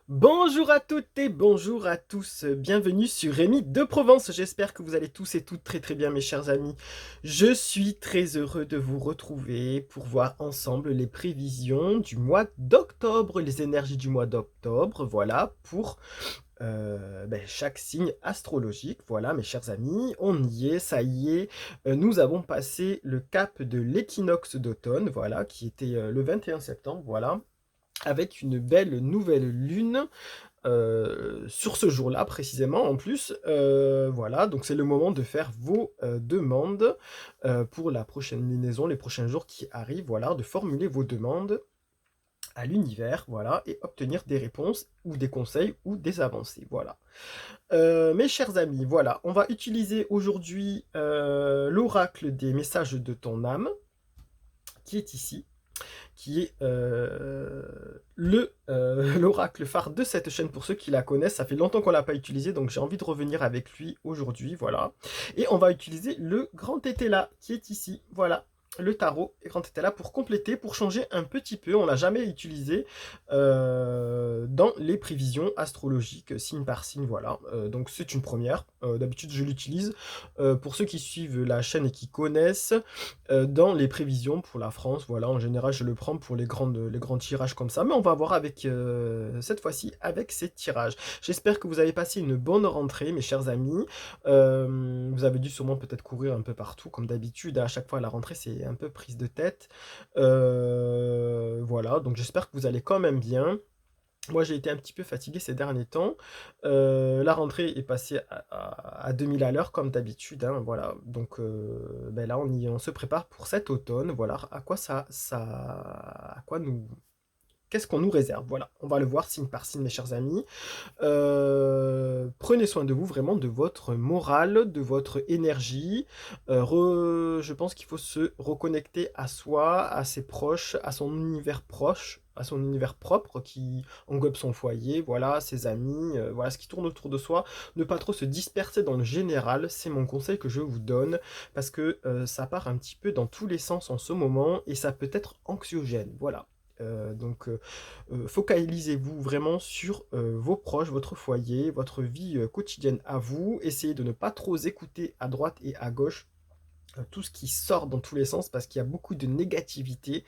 Bonjour à toutes et bonjour à tous, bienvenue sur Rémi de Provence, j'espère que vous allez tous et toutes très bien mes chers amis. Je suis très heureux de vous retrouver pour voir ensemble les prévisions du mois d'octobre, les énergies du mois d'octobre, voilà, pour chaque signe astrologique. Voilà mes chers amis, on y est, ça y est, nous avons passé le cap de l'équinoxe d'automne, voilà, qui était le 21 septembre, voilà, avec une belle nouvelle lune sur ce jour-là précisément en plus. Voilà, donc c'est le moment de faire vos demandes pour la prochaine lunaison, les prochains jours qui arrivent, voilà, de formuler vos demandes à l'univers, voilà, et obtenir des réponses ou des conseils ou des avancées, voilà. Mes chers amis, voilà, on va utiliser aujourd'hui l'oracle des messages de ton âme, qui est ici, qui est l'oracle phare de cette chaîne pour ceux qui la connaissent. Ça fait longtemps qu'on l'a pas utilisé, donc j'ai envie de revenir avec lui aujourd'hui, voilà. Et on va utiliser le grand tétela qui est ici, voilà. Le tarot et grand tétela pour compléter, pour changer un petit peu. On l'a jamais utilisé dans les prévisions astrologiques, signe par signe, voilà. Donc c'est une première. D'habitude je l'utilise pour ceux qui suivent la chaîne et qui connaissent dans les prévisions pour la France. Voilà, en général, je le prends pour les grands tirages comme ça. Mais on va voir avec cette fois-ci avec ces tirages. J'espère que vous avez passé une bonne rentrée, mes chers amis. Vous avez dû sûrement peut-être courir un peu partout, comme d'habitude. À chaque fois, à la rentrée, c'est un peu prise de tête. Voilà, donc j'espère que vous allez quand même bien. Moi, j'ai été un petit peu fatigué ces derniers temps. La rentrée est passée à 2000 à l'heure, comme d'habitude, hein, voilà. Donc là, on se prépare pour cet automne. Voilà, à quoi à quoi qu'est-ce qu'on nous réserve? Voilà, on va le voir signe par signe, mes chers amis. Prenez soin de vous, vraiment, de votre morale, de votre énergie. Je pense qu'il faut se reconnecter à soi, à ses proches, à son univers proche, à son univers propre qui englobe son foyer, voilà, ses amis, voilà, ce qui tourne autour de soi. Ne pas trop se disperser dans le général, c'est mon conseil que je vous donne, parce que ça part un petit peu dans tous les sens en ce moment et ça peut être anxiogène, voilà. Focalisez-vous vraiment sur vos proches, votre foyer, votre vie quotidienne à vous. Essayez de ne pas trop écouter à droite et à gauche tout ce qui sort dans tous les sens parce qu'il y a beaucoup de négativité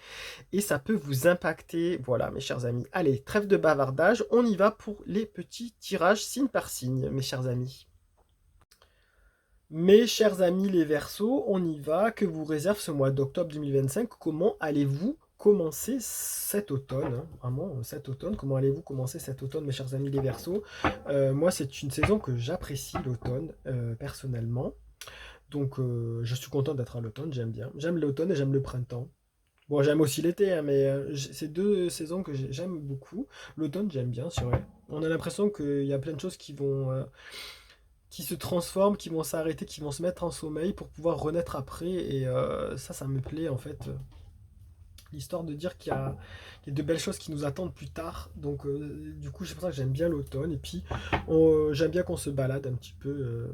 et ça peut vous impacter. Voilà, mes chers amis. Allez, trêve de bavardage, on y va pour les petits tirages signe par signe, mes chers amis. Mes chers amis les Verseaux, on y va. Que vous réserve ce mois d'octobre 2025? Comment allez-vous commencer cet automne, hein, vraiment cet automne? Comment allez-vous commencer cet automne, mes chers amis les Verseaux? Moi, c'est une saison que j'apprécie, l'automne, personnellement. Donc, je suis content d'être à l'automne, j'aime bien. J'aime l'automne et j'aime le printemps. Bon, j'aime aussi l'été, hein, mais c'est deux saisons que j'aime beaucoup. L'automne, j'aime bien, c'est vrai. On a l'impression qu'il y a plein de choses qui se transforment, qui vont s'arrêter, qui vont se mettre en sommeil pour pouvoir renaître après. Et ça me plaît en fait. L'histoire de dire qu'il y a de belles choses qui nous attendent plus tard. Donc du coup, c'est pour ça que j'aime bien l'automne. Et puis, j'aime bien qu'on se balade un petit peu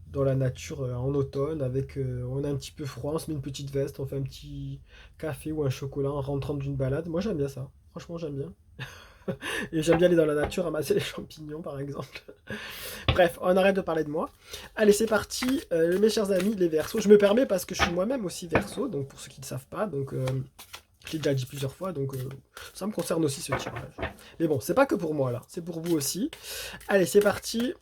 dans la nature en automne. On a un petit peu froid, on se met une petite veste, on fait un petit café ou un chocolat en rentrant d'une balade. Moi, j'aime bien ça. Franchement, j'aime bien. Et j'aime bien aller dans la nature, ramasser les champignons, par exemple. Bref, on arrête de parler de moi. Allez, c'est parti, mes chers amis, les Verseaux. Je me permets parce que je suis moi-même aussi Verseau, donc pour ceux qui ne savent pas, donc j'ai déjà dit plusieurs fois, donc ça me concerne aussi ce tirage. Mais bon, c'est pas que pour moi là, c'est pour vous aussi. Allez, c'est parti.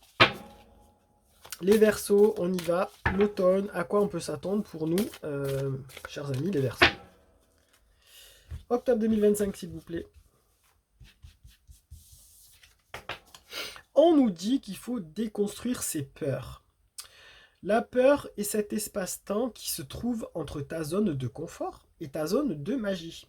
Les Verseaux, on y va. L'automne, à quoi on peut s'attendre pour nous, chers amis, les Verseaux. Octobre 2025, s'il vous plaît. On nous dit qu'il faut déconstruire ses peurs. La peur est cet espace-temps qui se trouve entre ta zone de confort et ta zone de magie.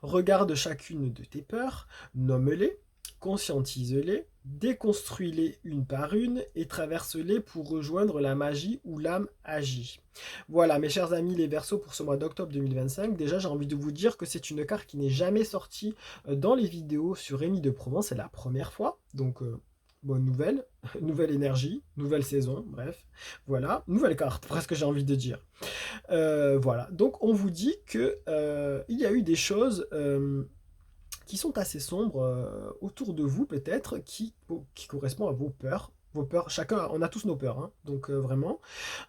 Regarde chacune de tes peurs, nomme-les, conscientise-les, déconstruis-les une par une et traverse-les pour rejoindre la magie où l'âme agit. Voilà, mes chers amis les Verseaux, pour ce mois d'octobre 2025. Déjà, j'ai envie de vous dire que c'est une carte qui n'est jamais sortie dans les vidéos sur Rémi de Provence. C'est la première fois, donc bonne nouvelle, nouvelle énergie, nouvelle saison, bref, voilà, nouvelle carte, presque j'ai envie de dire. Voilà, donc on vous dit que il y a eu des choses qui sont assez sombres autour de vous peut-être, qui correspondent à vos peurs. Vos peurs, chacun, on a tous nos peurs, hein, donc vraiment.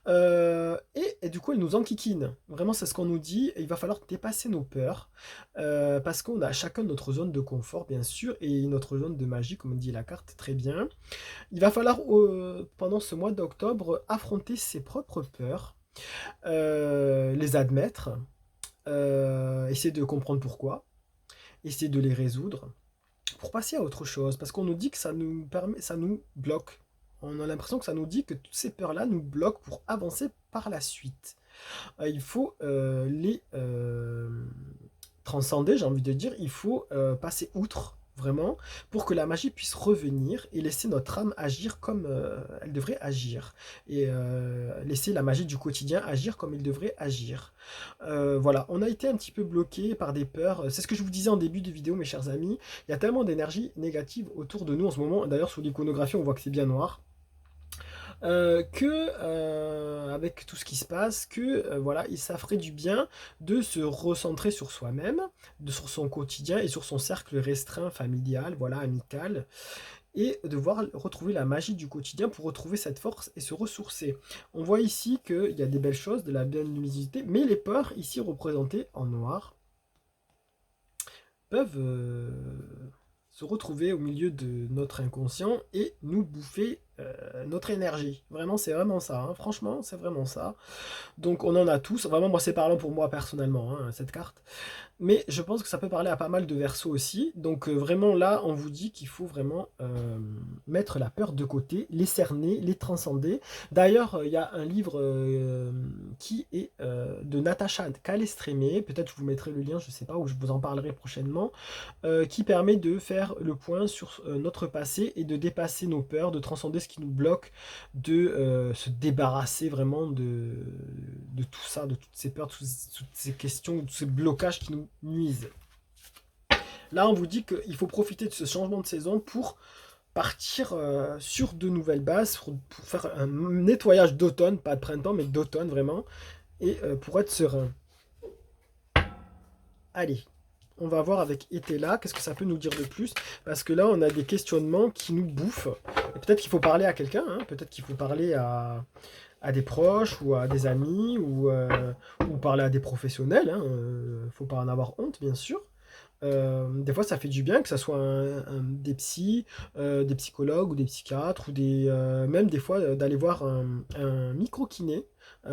Et du coup, elle nous enquiquine. Vraiment, c'est ce qu'on nous dit. Il va falloir dépasser nos peurs parce qu'on a chacun notre zone de confort, bien sûr, et notre zone de magie, comme dit la carte très bien. Il va falloir, pendant ce mois d'octobre, affronter ses propres peurs, les admettre, essayer de comprendre pourquoi, essayer de les résoudre pour passer à autre chose. Parce qu'on nous dit que ça nous bloque. On a l'impression que ça nous dit que toutes ces peurs-là nous bloquent pour avancer par la suite. Il faut les transcender, j'ai envie de dire. Il faut passer outre, vraiment, pour que la magie puisse revenir et laisser notre âme agir comme elle devrait agir. Et laisser la magie du quotidien agir comme elle devrait agir. Voilà, on a été un petit peu bloqué par des peurs. C'est ce que je vous disais en début de vidéo, mes chers amis. Il y a tellement d'énergie négative autour de nous en ce moment. D'ailleurs, sur l'iconographie, on voit que c'est bien noir. Avec tout ce qui se passe, voilà, ça ferait du bien de se recentrer sur soi-même, sur son quotidien et sur son cercle restreint familial, voilà, amical, et de voir retrouver la magie du quotidien pour retrouver cette force et se ressourcer. On voit ici qu'il y a des belles choses, de la belle luminosité, mais les peurs ici représentées en noir peuvent se retrouver au milieu de notre inconscient et nous bouffer notre énergie. Vraiment, c'est vraiment ça. Hein. Franchement, c'est vraiment ça. Donc, on en a tous. Vraiment, moi, c'est parlant pour moi personnellement, hein, cette carte. Mais je pense que ça peut parler à pas mal de versos aussi. Donc vraiment là, on vous dit qu'il faut vraiment mettre la peur de côté, les cerner, les transcender. D'ailleurs, il y a un livre qui est de Natacha Calestrémé, peut-être je vous mettrai le lien, je ne sais pas, ou je vous en parlerai prochainement, qui permet de faire le point sur notre passé et de dépasser nos peurs, de transcender ce qui nous bloque, de se débarrasser vraiment de tout ça, de toutes ces peurs, de toutes ces questions, de tous ces blocages qui nous nuisent. Là, on vous dit qu'il faut profiter de ce changement de saison pour partir sur de nouvelles bases, pour faire un nettoyage d'automne, pas de printemps, mais d'automne vraiment, et pour être serein. Allez, on va voir avec été là, qu'est-ce que ça peut nous dire de plus, parce que là, on a des questionnements qui nous bouffent. Et peut-être qu'il faut parler à quelqu'un, hein, peut-être qu'il faut parler à des proches ou à des amis ou parler à des professionnels. Faut pas en avoir honte, bien sûr. Des fois, ça fait du bien que ça soit des psys, des psychologues ou des psychiatres ou même des fois d'aller voir un micro-kiné.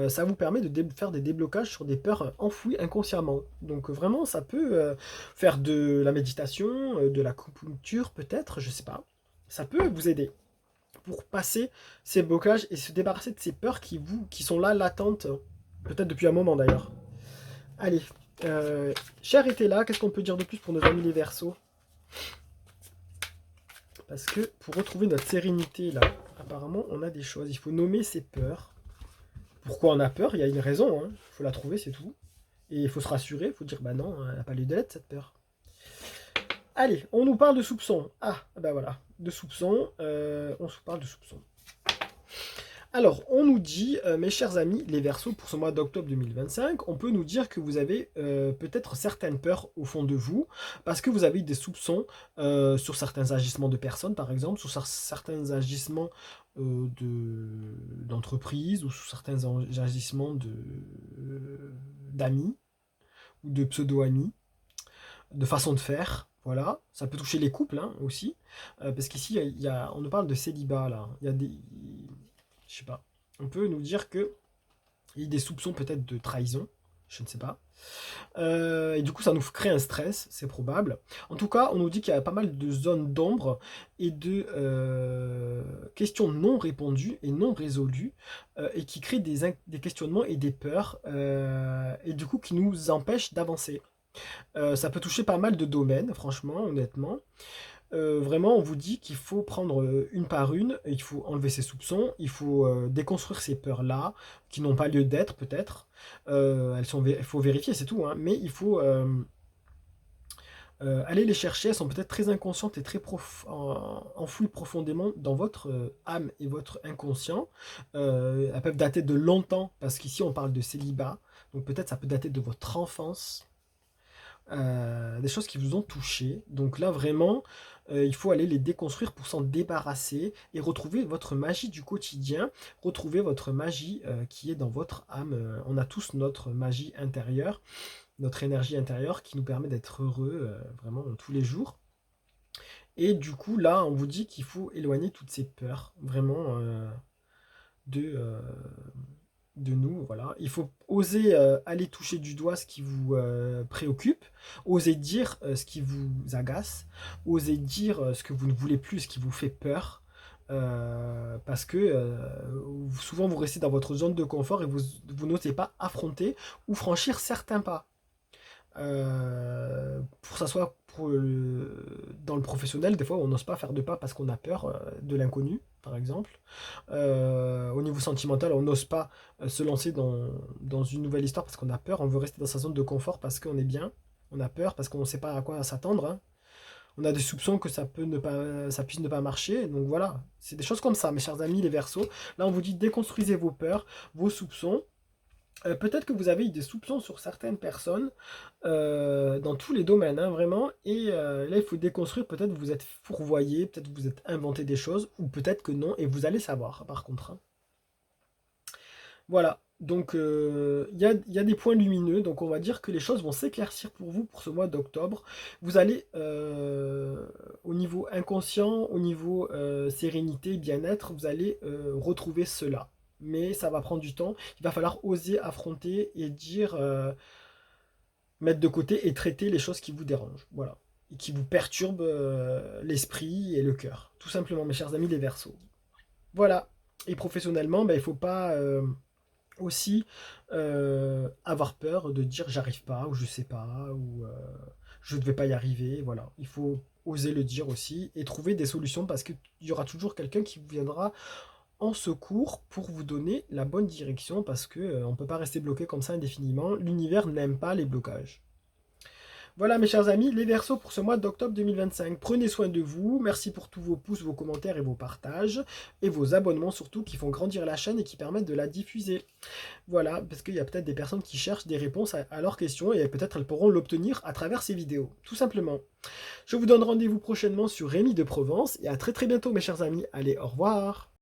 Ça vous permet de faire des déblocages sur des peurs enfouies inconsciemment. Donc vraiment, ça peut faire de la méditation, de l'acupuncture peut-être, je sais pas. Ça peut vous aider pour passer ces blocages et se débarrasser de ces peurs qui sont là latentes, peut-être depuis un moment d'ailleurs. Allez, cher était là, qu'est-ce qu'on peut dire de plus pour nos amis les Verseaux? Parce que pour retrouver notre sérénité là, apparemment on a des choses, il faut nommer ses peurs. Pourquoi on a peur? Il y a une raison, hein. Il faut la trouver, c'est tout. Et il faut se rassurer, il faut dire bah non, elle n'a pas lieu d'être cette peur. Allez, on nous parle de soupçons. Ah, bah voilà, de soupçons, on se parle de soupçons. Alors, on nous dit, mes chers amis, les Verseaux, pour ce mois d'octobre 2025, on peut nous dire que vous avez peut-être certaines peurs au fond de vous, parce que vous avez des soupçons sur certains agissements de personnes, par exemple, sur certains agissements d'entreprise, ou sur certains agissements d'amis, ou de pseudo-amis, de façon de faire. Voilà, ça peut toucher les couples hein, aussi, parce qu'ici, on nous parle de célibat, là. Il y a des... Je sais pas. On peut nous dire que il y a des soupçons peut-être de trahison, je ne sais pas. Et du coup, ça nous crée un stress, c'est probable. En tout cas, on nous dit qu'il y a pas mal de zones d'ombre et de questions non répondues et non résolues, et qui créent des questionnements et des peurs, et du coup qui nous empêchent d'avancer. Ça peut toucher pas mal de domaines, franchement, honnêtement. Vraiment, on vous dit qu'il faut prendre une par une, il faut enlever ses soupçons, il faut déconstruire ces peurs-là, qui n'ont pas lieu d'être peut-être. Il faut vérifier, c'est tout, hein, mais il faut aller les chercher, elles sont peut-être très inconscientes et très enfouies profondément dans votre âme et votre inconscient. Elles peuvent dater de longtemps, parce qu'ici on parle de célibat, donc peut-être ça peut dater de votre enfance. des choses qui vous ont touché. Donc là, vraiment, il faut aller les déconstruire pour s'en débarrasser et retrouver votre magie du quotidien, retrouver votre magie qui est dans votre âme. On a tous notre magie intérieure, notre énergie intérieure qui nous permet d'être heureux vraiment tous les jours. Et du coup, là, on vous dit qu'il faut éloigner toutes ces peurs, vraiment, de, euh, de nous, voilà. Il faut oser aller toucher du doigt ce qui vous préoccupe, oser dire ce qui vous agace, oser dire ce que vous ne voulez plus, ce qui vous fait peur. Parce que souvent vous restez dans votre zone de confort et vous n'osez pas affronter ou franchir certains pas. Pour que ça soit dans le professionnel, des fois on n'ose pas faire de pas parce qu'on a peur de l'inconnu, par exemple. Au niveau sentimental, on n'ose pas se lancer dans une nouvelle histoire parce qu'on a peur, on veut rester dans sa zone de confort parce qu'on est bien, on a peur parce qu'on ne sait pas à quoi s'attendre, hein. On a des soupçons que ça puisse ne pas marcher, donc voilà, c'est des choses comme ça, mes chers amis les Verseaux. Là on vous dit déconstruisez vos peurs, vos soupçons. Peut-être que vous avez eu des soupçons sur certaines personnes dans tous les domaines, hein, vraiment. Et là, il faut déconstruire. Peut-être vous êtes fourvoyé, peut-être vous êtes inventé des choses, ou peut-être que non, et vous allez savoir, par contre, hein. Voilà. Donc, il y a des points lumineux. Donc, on va dire que les choses vont s'éclaircir pour vous pour ce mois d'octobre. Vous allez, au niveau inconscient, au niveau sérénité, bien-être, vous allez retrouver cela. Mais ça va prendre du temps. Il va falloir oser affronter et dire, mettre de côté et traiter les choses qui vous dérangent. Voilà. Et qui vous perturbent l'esprit et le cœur. Tout simplement, mes chers amis les Verseaux. Voilà. Et professionnellement, ben, il ne faut pas aussi avoir peur de dire j'arrive pas ou je sais pas ou je ne vais pas y arriver. Voilà, il faut oser le dire aussi et trouver des solutions parce qu'il y aura toujours quelqu'un qui vous viendra en secours pour vous donner la bonne direction parce que on ne peut pas rester bloqué comme ça indéfiniment. L'univers n'aime pas les blocages. Voilà mes chers amis, les Verseaux pour ce mois d'octobre 2025. Prenez soin de vous, merci pour tous vos pouces, vos commentaires et vos partages, et vos abonnements surtout qui font grandir la chaîne et qui permettent de la diffuser. Voilà, parce qu'il y a peut-être des personnes qui cherchent des réponses à leurs questions et peut-être elles pourront l'obtenir à travers ces vidéos, tout simplement. Je vous donne rendez-vous prochainement sur Rémi de Provence et à très très bientôt mes chers amis. Allez, au revoir!